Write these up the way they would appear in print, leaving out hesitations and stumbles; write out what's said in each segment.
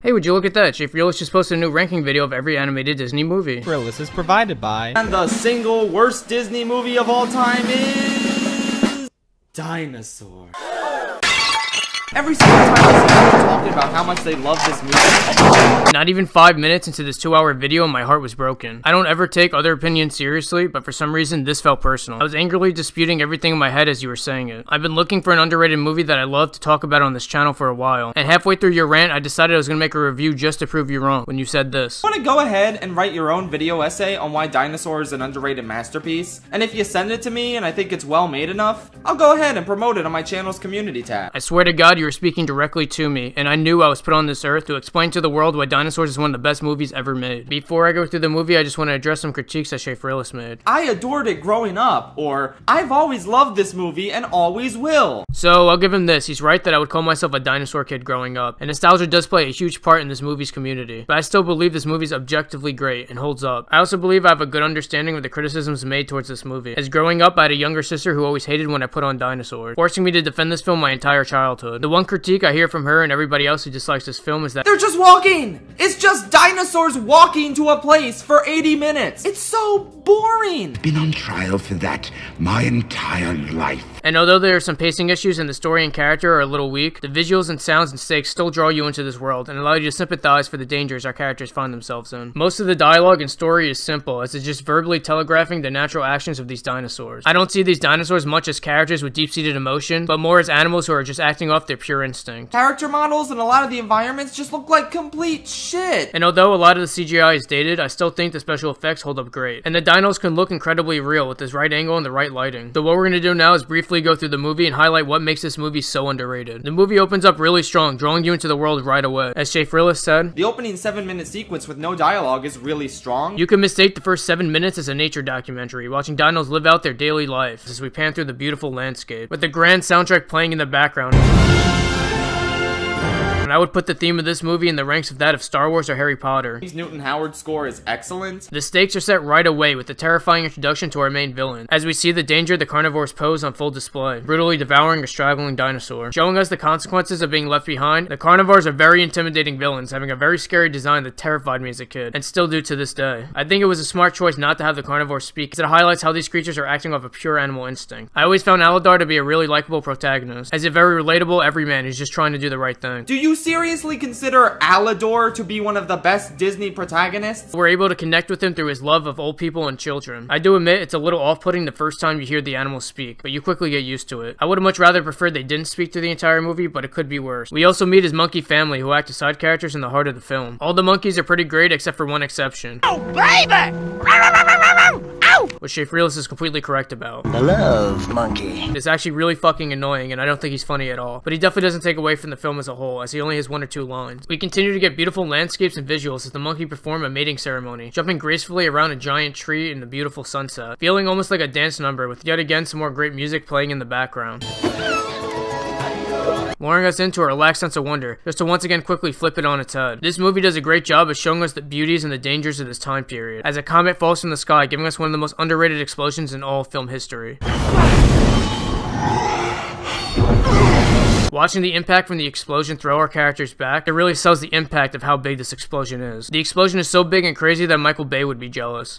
Hey, would you look at that? Schaffrillas just posted a new ranking video of every animated Disney movie. Schaffrillas is provided by... And the single worst Disney movie of all time is... Dinosaur. Every single time I see people talking about how much they love this movie. Not even 5 minutes into this 2-hour video, my heart was broken. I don't ever take other opinions seriously, but for some reason, this felt personal. I was angrily disputing everything in my head as you were saying it. I've been looking for an underrated movie that I love to talk about on this channel for a while, and halfway through your rant, I decided I was gonna make a review just to prove you wrong when you said this. Want to go ahead and write your own video essay on why Dinosaur is an underrated masterpiece? And if you send it to me and I think it's well made enough, I'll go ahead and promote it on my channel's community tab. I swear to God, you were speaking directly to me, and I knew I was put on this earth to explain to the world why Dinosaurs is one of the best movies ever made. Before I go through the movie, I just want to address some critiques that Schaffrillas made. I adored it growing up, or I've always loved this movie and always will. So, I'll give him this. He's right that I would call myself a dinosaur kid growing up, and nostalgia does play a huge part in this movie's community. But I still believe this movie's objectively great and holds up. I also believe I have a good understanding of the criticisms made towards this movie. As growing up, I had a younger sister who always hated when I put on Dinosaur, forcing me to defend this film my entire childhood. The one critique I hear from her and everybody else who dislikes this film is that they're just walking! It's just dinosaurs walking to a place for 80 minutes! It's so boring! Been on trial for that my entire life. And although there are some pacing issues and the story and character are a little weak, the visuals and sounds and stakes still draw you into this world and allow you to sympathize for the dangers our characters find themselves in. Most of the dialogue and story is simple, as it's just verbally telegraphing the natural actions of these dinosaurs. I don't see these dinosaurs much as characters with deep-seated emotion, but more as animals who are just acting off their pure instinct. Character models and a lot of the environments just look like complete shit. And although a lot of the CGI is dated, I still think the special effects hold up great. And the dinos can look incredibly real with this right angle and the right lighting. So what we're gonna do now is briefly go through the movie and highlight what makes this movie so underrated. The movie opens up really strong, drawing you into the world right away. As Schaffrillas said, the opening 7-minute sequence with no dialogue is really strong. You can mistake the first 7 minutes as a nature documentary, watching dinos live out their daily lives as we pan through the beautiful landscape, with the grand soundtrack playing in the background. And I would put the theme of this movie in the ranks of that of Star Wars or Harry Potter. Newton Howard's score is excellent. The stakes are set right away with the terrifying introduction to our main villain, as we see the danger the carnivores pose on full display, brutally devouring a straggling dinosaur. Showing us the consequences of being left behind, the carnivores are very intimidating villains, having a very scary design that terrified me as a kid, and still do to this day. I think it was a smart choice not to have the carnivores speak, as it highlights how these creatures are acting off a pure animal instinct. I always found Aladar to be a really likable protagonist, as a very relatable everyman who's just trying to do the right thing. Do you seriously consider Aladar to be one of the best Disney protagonists? We're able to connect with him through his love of old people and children. I do admit it's a little off-putting the first time you hear the animals speak, but you quickly get used to it. I would have much rather preferred they didn't speak through the entire movie, but it could be worse. We also meet his monkey family who act as side characters in the heart of the film. All the monkeys are pretty great except for one exception. Oh, baby! Which Schaffrillas is completely correct about. The love monkey. It's actually really fucking annoying, and I don't think he's funny at all. But he definitely doesn't take away from the film as a whole, as he only has 1 or 2 lines. We continue to get beautiful landscapes and visuals as the monkey perform a mating ceremony, jumping gracefully around a giant tree in the beautiful sunset, feeling almost like a dance number with yet again some more great music playing in the background, luring us into a relaxed sense of wonder, just to once again quickly flip it on its head. This movie does a great job of showing us the beauties and the dangers of this time period, as a comet falls from the sky, giving us one of the most underrated explosions in all film history. Watching the impact from the explosion throw our characters back, it really sells the impact of how big this explosion is. The explosion is so big and crazy that Michael Bay would be jealous.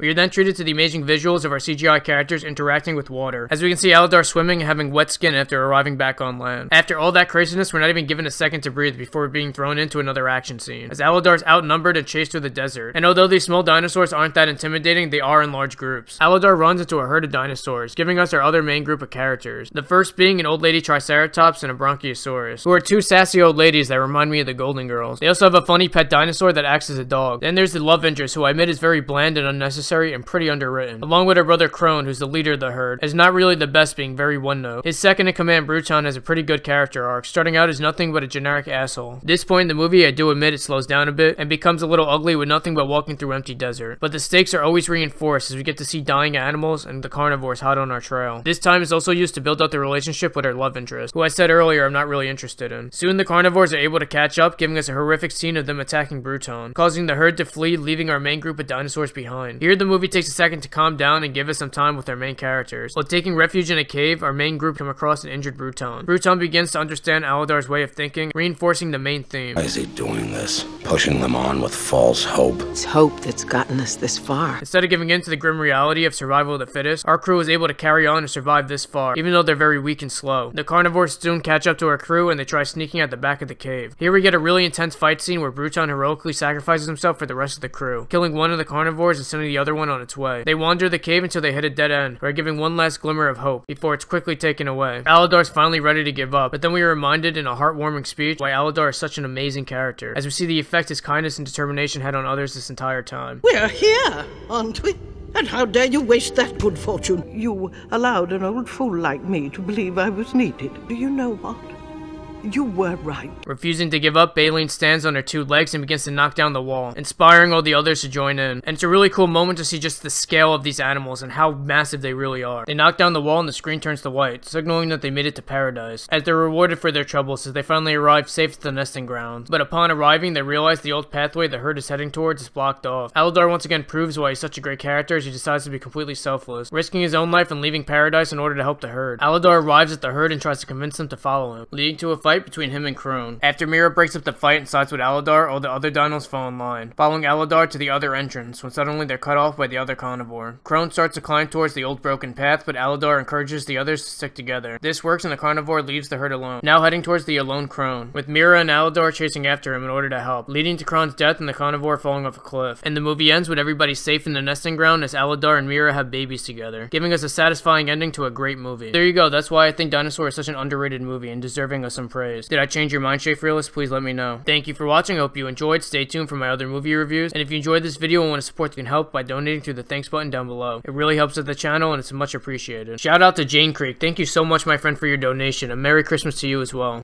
We are then treated to the amazing visuals of our CGI characters interacting with water, as we can see Aladar swimming and having wet skin after arriving back on land. After all that craziness, we're not even given a second to breathe before being thrown into another action scene, as Aladar's outnumbered and chased through the desert. And although these small dinosaurs aren't that intimidating, they are in large groups. Aladar runs into a herd of dinosaurs, giving us our other main group of characters, the first being an old lady Triceratops and a Bronchiosaurus, who are 2 sassy old ladies that remind me of the Golden Girls. They also have a funny pet dinosaur that acts as a dog. Then there's the love interest, who I admit is very bland and unnecessary and pretty underwritten, along with her brother Crone, who's the leader of the herd, is not really the best, being very one-note. His second-in-command Bruton has a pretty good character arc, starting out as nothing but a generic asshole. At this point in the movie, I do admit it slows down a bit and becomes a little ugly with nothing but walking through empty desert, but the stakes are always reinforced as we get to see dying animals and the carnivores hot on our trail. This time is also used to build up the relationship with our love interest, who I said earlier I'm not really interested in. Soon the carnivores are able to catch up, giving us a horrific scene of them attacking Bruton, causing the herd to flee, leaving our main group of dinosaurs behind. Here the movie takes a second to calm down and give us some time with our main characters. While taking refuge in a cave, our main group come across an injured Bruton. Bruton begins to understand Aladar's way of thinking, reinforcing the main theme. Why is he doing this? Pushing them on with false hope. It's hope that's gotten us this far. Instead of giving in to the grim reality of survival of the fittest, our crew is able to carry on and survive this far, even though they're very weak and slow. The carnivores soon catch up to our crew and they try sneaking at the back of the cave. Here we get a really intense fight scene where Bruton heroically sacrifices himself for the rest of the crew, killing one of the carnivores and sending the other one on its way. They wander the cave until they hit a dead end, where giving one last glimmer of hope, before it's quickly taken away. Aladar's finally ready to give up, but then we are reminded in a heartwarming speech why Aladar is such an amazing character, as we see the effect his kindness and determination had on others this entire time. We're here, aren't we? And how dare you waste that good fortune? You allowed an old fool like me to believe I was needed. Do you know what? You were right. Refusing to give up, Baleen stands on her two legs and begins to knock down the wall, inspiring all the others to join in. And it's a really cool moment to see just the scale of these animals and how massive they really are. They knock down the wall and the screen turns to white, signaling that they made it to paradise, as they're rewarded for their troubles as they finally arrive safe at the nesting grounds. But upon arriving, they realize the old pathway the herd is heading towards is blocked off. Aladar once again proves why he's such a great character as he decides to be completely selfless, risking his own life and leaving paradise in order to help the herd. Aladar arrives at the herd and tries to convince them to follow him, leading to a fight between him and Crone. After Mira breaks up the fight and sides with Aladar, all the other dinos fall in line, following Aladar to the other entrance, when suddenly they're cut off by the other carnivore. Crone starts to climb towards the old broken path, but Aladar encourages the others to stick together. This works and the carnivore leaves the herd alone, now heading towards the alone Crone, with Mira and Aladar chasing after him in order to help, leading to Crone's death and the carnivore falling off a cliff. And the movie ends with everybody safe in the nesting ground as Aladar and Mira have babies together, giving us a satisfying ending to a great movie. There you go, that's why I think Dinosaur is such an underrated movie and deserving of some praise. Did I change your mind, Schaffrillas? Please let me know. Thank you for watching, I hope you enjoyed. Stay tuned for my other movie reviews, and if you enjoyed this video and want to support, you can help by donating through the thanks button down below. It really helps with the channel and it's much appreciated. Shout out to Jane Creek, thank you so much my friend for your donation, and Merry Christmas to you as well.